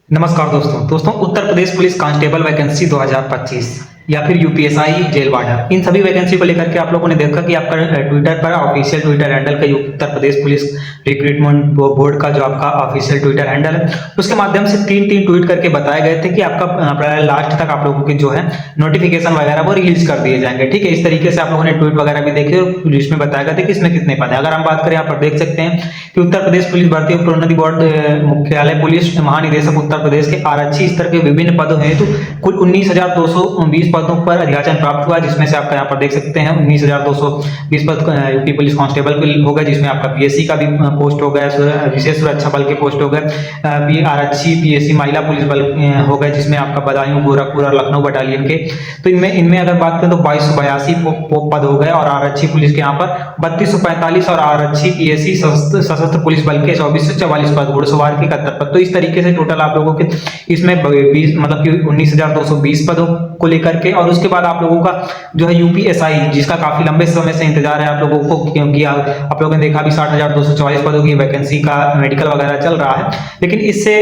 नमस्कार दोस्तों Uttar Pradesh police constable vacancy 2025 या फिर यूपीएसआई जेल वार्डर, इन सभी वैकेंसी को लेकर के आप लोगों ने देखा कि आपका ट्विटर पर ऑफिशियल ट्विटर हैंडल का Uttar Pradesh police recruitment board का जो आपका ऑफिशियल ट्विटर हैंडल है उसके माध्यम से तीन तीन ट्वीट करके बताए गए थे कि आपका लास्ट तक आप लोगों के जो है नोटिफिकेशन वगैरह वो रिलीज कर दिए जाएंगे। ठीक है, इस तरीके से आप लोगों ने ट्वीट वगैरह भी देखे और जिसमें बताया गया था कि इसमें कितने पद है। अगर हम बात करें, यहाँ पर देख सकते हैं कि उत्तर प्रदेश पुलिस भर्ती और प्रोन्नति बोर्ड मुख्यालय पुलिस महानिदेशक उत्तर प्रदेश के आरक्षी स्तर के विभिन्न पदों हेतु कुल 19,220 पदों पर अधियाचन प्राप्त हुआ, जिसमें से आपका यहाँ पर देख सकते हैं 19,220 पद यूपी पुलिस कांस्टेबल के हो गए, जिसमें आपका पीएससी का भी पोस्ट हो गया, विशेष सुरक्षा बल के पोस्ट हो गए, आरक्षी पीएससी महिला पुलिस बल हो गए, जिसमें आपका बदायूं गोरखपुर और लखनऊ बटालियन के। तो इनमें अगर बात करें तो 2282 पद हो गए और आरक्षी पुलिस के यहाँ पर 3245 और आरक्षी पीएससी सशस्त्र पुलिस बल के 2444 पद, घुड़सवार के 71 पद। तो इस तरीके से टोटल आप लोगों के इसमें 20 मतलब कि 19,220 पदों को लेकर के। और उसके बाद आप लोगों का जो है यूपीएसआई, जिसका काफी लंबे समय से इंतजार है आप लोगों को, क्योंकि आप लोगों ने देखा भी 60,244 पदों की वैकेंसी का मेडिकल वगैरह चल रहा है, लेकिन इससे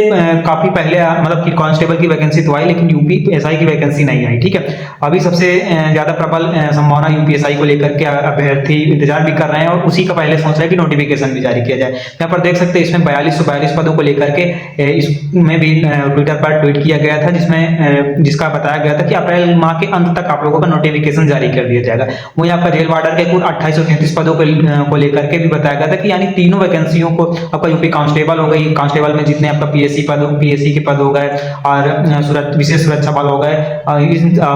काफी पहले मतलब कि कांस्टेबल की वैकेंसी तो आई लेकिन यूपीएसआई की वैकेंसी नहीं आई। ठीक है, अभी सबसे ज्यादा प्रबल संभावना यूपीएसआई को लेकर के अभ्यर्थी इंतजार भी कर रहे हैं और उसी का पहले सोच रहे हैं कि नोटिफिकेशन भी जारी किया जाए। यहाँ पर देख सकते हैं इसमें 4242 पदों को लेकर के इसमें भी ट्विटर पर ट्वीट किया गया था, जिसका बताया गया था कि अप्रैल माह के अंत तक आप लोगों का नोटिफिकेशन जारी कर दिया जाएगा। वहीं आपका जेल वार्डर के कुल 2833 पदों को लेकर के भी बताया गया था कि यानी तीनों वैकेंसियों को आपका यूपी कांस्टेबल हो गई, कांस्टेबल में जितने आपका पीएससी के पद हो गए और विशेष सुरक्षा बल हो गए,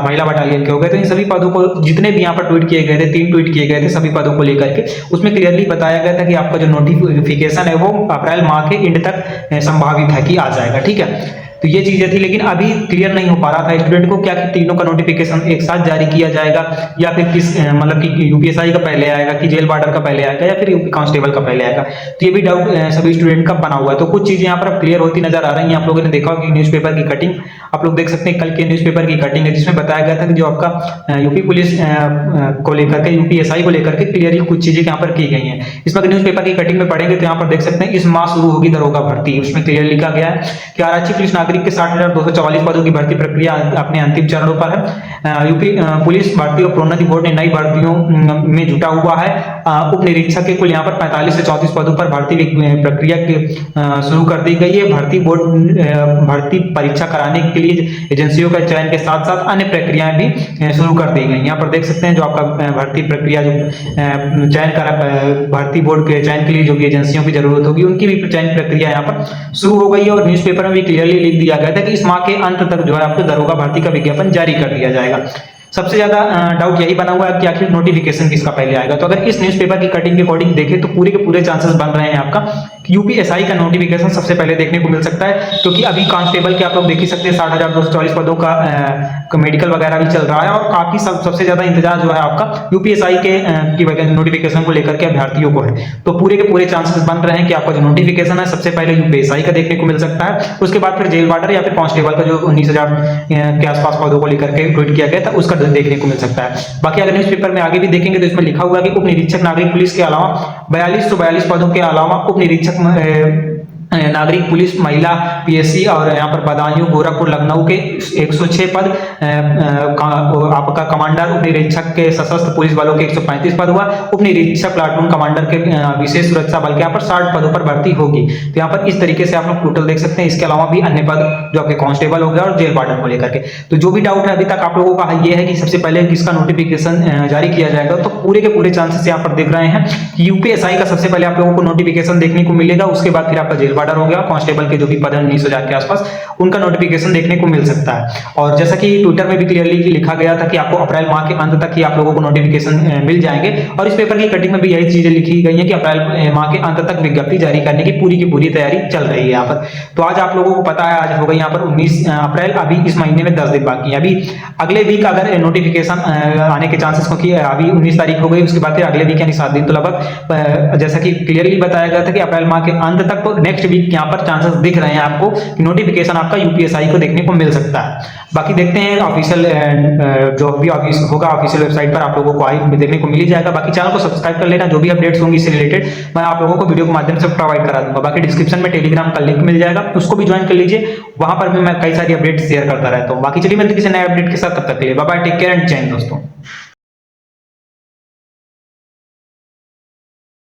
महिला बटालियन के हो गए, तो इन सभी पदों को जितने भी यहाँ पर ट्वीट किए गए थे, 3 ट्वीट किए गए थे सभी पदों को लेकर के, उसमें क्लियरली बताया गया था कि आपका जो नोटिफिकेशन है वो अप्रैल माह के एंड तक संभावित है कि आ जाएगा। ठीक है, तो ये चीजें थी, लेकिन अभी क्लियर नहीं हो पा रहा था स्टूडेंट को क्या कि तीनों का नोटिफिकेशन एक साथ जारी किया जाएगा या फिर किस मतलब कि यूपीएसआई का पहले आएगा कि जेल वार्डर का पहले आएगा या फिर यूपी कांस्टेबल का पहले आएगा। तो ये भी डाउट सभी स्टूडेंट का बना हुआ है। तो कुछ चीजें यहाँ पर क्लियर होती नजर आ रही हैं। आप लोगों ने देखा कि न्यूज़पेपर की कटिंग आप लोग देख सकते हैं, कल के न्यूज़पेपर की कटिंग है, जिसमें बताया गया था कि जो आपका यूपी पुलिस को लेकर के यूपीएसआई को लेकर के क्लियरली कुछ चीजें यहाँ पर की गई हैं। इसमें न्यूज़पेपर की कटिंग में पढ़ेंगे तो यहाँ पर देख सकते हैं इस माह शुरू होगी दरोगा भर्ती। उसमें क्लियर लिखा गया है कि आरक्षी पुलिस नागरिक के 60,244 पदों की भर्ती प्रक्रिया अपने अंतिम चरणों पर है। यूपी पुलिस भर्ती और प्रोन्नति बोर्ड ने नई भर्तियों में जुटा हुआ है। उप निरीक्षक के कुल यहाँ पर 45 से 34 पदों पर भर्ती प्रक्रिया शुरू कर दी गई है। भर्ती बोर्ड भर्ती परीक्षा कराने के लिए एजेंसियों का चयन के साथ साथ अन्य प्रक्रियाएं भी शुरू कर दी गई। यहाँ पर देख सकते हैं जो आपका भर्ती प्रक्रिया जो चयन करा भर्ती बोर्ड के चयन के लिए जो भी एजेंसियों की जरूरत होगी उनकी भी चयन प्रक्रिया यहाँ पर शुरू हो गई है। और न्यूज़पेपर में भी क्लियरली लिख दिया गया था कि इस माह के अंत तक जो है आपको दरोगा भर्ती का विज्ञापन जारी कर दिया जाएगा। सबसे ज्यादा डाउट यही बना हुआ है कि आखिर नोटिफिकेशन किसका पहले आएगा। तो अगर इस न्यूज़पेपर की कटिंग के अकॉर्डिंग देखें तो पूरे के पूरे चांसेस बन रहे हैं आपका यूपीएसआई का नोटिफिकेशन सबसे पहले देखने को मिल सकता है, क्योंकि अभी कांस्टेबल के आप लोग देख ही सकते हैं 60,244 पदों का मेडिकल वगैरह भी चल रहा है और काफी सबसे ज्यादा इंतजार जो है आपका यूपीएसआई के नोटिफिकेशन को लेकर के अभ्यर्थियों को है। तो पूरे के पूरे चांसेस बन रहे हैं कि आपका जो नोटिफिकेशन है सबसे पहले यूपीएसआई का देखने को मिल सकता है, उसके बाद फिर जेल वार्डर या फिर कांस्टेबल का जो 19,000 के आसपास पदों को लेकर के ट्वीट किया गया था उसका देखने को मिल सकता है। बाकी अगर न्यूज़पेपर में आगे भी देखेंगे तो इसमें लिखा हुआ है कि उप निरीक्षक नागरिक पुलिस के अलावा 4242 पदों के अलावा उप निरीक्षक नागरिक पुलिस महिला पीएससी और यहाँ पर बदायूं गोरखपुर लखनऊ के 106 पद, आपका कमांडर उप निरीक्षक के सशस्त्र पुलिस बलों के 135 पद हुआ, उप निरीक्षक प्लाटून कमांडर के विशेष सुरक्षा बल के यहाँ पर 60 पदों पर भर्ती होगी। तो यहाँ पर इस तरीके से आप लोग टोटल देख सकते हैं। इसके अलावा भी अन्य पद जो आपके कांस्टेबल हो गया और जेल वार्डन को लेकर के। तो जो भी डाउट है अभी तक आप लोगों का ये है कि सबसे पहले किसका नोटिफिकेशन जारी किया जाएगा। तो पूरे के पूरे चांसेस यहाँ पर दिख रहे हैं कि यूपीएसआई का सबसे पहले आप लोगों को नोटिफिकेशन देखने को मिलेगा, उसके बाद फिर आपका जेल वार्डर हो गया, कांस्टेबल के जो भी पद है 19,000 के आसपास उनका नोटिफिकेशन देखने को मिल सकता है। और जैसा कि ट्विटर में भी क्लियरली लिखा गया था कि आपको अप्रैल माह के अंत तक ही आप लोगों को नोटिफिकेशन मिल जाएंगे। और इस पेपर की कटिंग में भी यही चीजें लिखी गई हैं कि अप्रैल माह के अंत तक विज्ञप्ति जारी करने की पूरी तैयारी चल रही है यहाँ पर। तो आज आप लोगों को पता है आज हो गई यहाँ पर 19 अप्रैल, अभी इस महीने में 10 दिन बाकी है। अभी अगले वीक अगर नोटिफिकेशन आने के चांसेस, क्योंकि अभी 19 तारीख हो गई, उसके बाद फिर अगले वीक यानी 7 दिन, तो लगभग जैसा कि क्लियरली बताया गया था कि अप्रैल माह के अंत तक तो नेक्स्ट भी यहाँ पर चांसेस दिख रहे हैं आपको कि नोटिफिकेशन आपका यूपीएसआई को देखने को मिल सकता है। बाकी देखते हैं ऑफिशियल जो भी ऑफिस होगा ऑफिशियल वेबसाइट पर आप लोगों को आई देखने को मिल ही जाएगा। बाकी चैनल को सब्सक्राइब कर लेना, जो भी अपडेट्स होंगी इससे रिलेटेड मैं आप लोगों को वीडियो के माध्यम से प्रोवाइड करा दूंगा। बाकी डिस्क्रिप्शन में टेलीग्राम का लिंक मिल जाएगा, उसको भी ज्वाइन कर लीजिए, वहां पर भी मैं कई सारी अपडेट्स शेयर करता रहता हूँ। बाकी चलिए मिलते हैं किसी नए अपडेट के साथ, तब तक के लिए bye bye, take care and जय हिंद दोस्तों।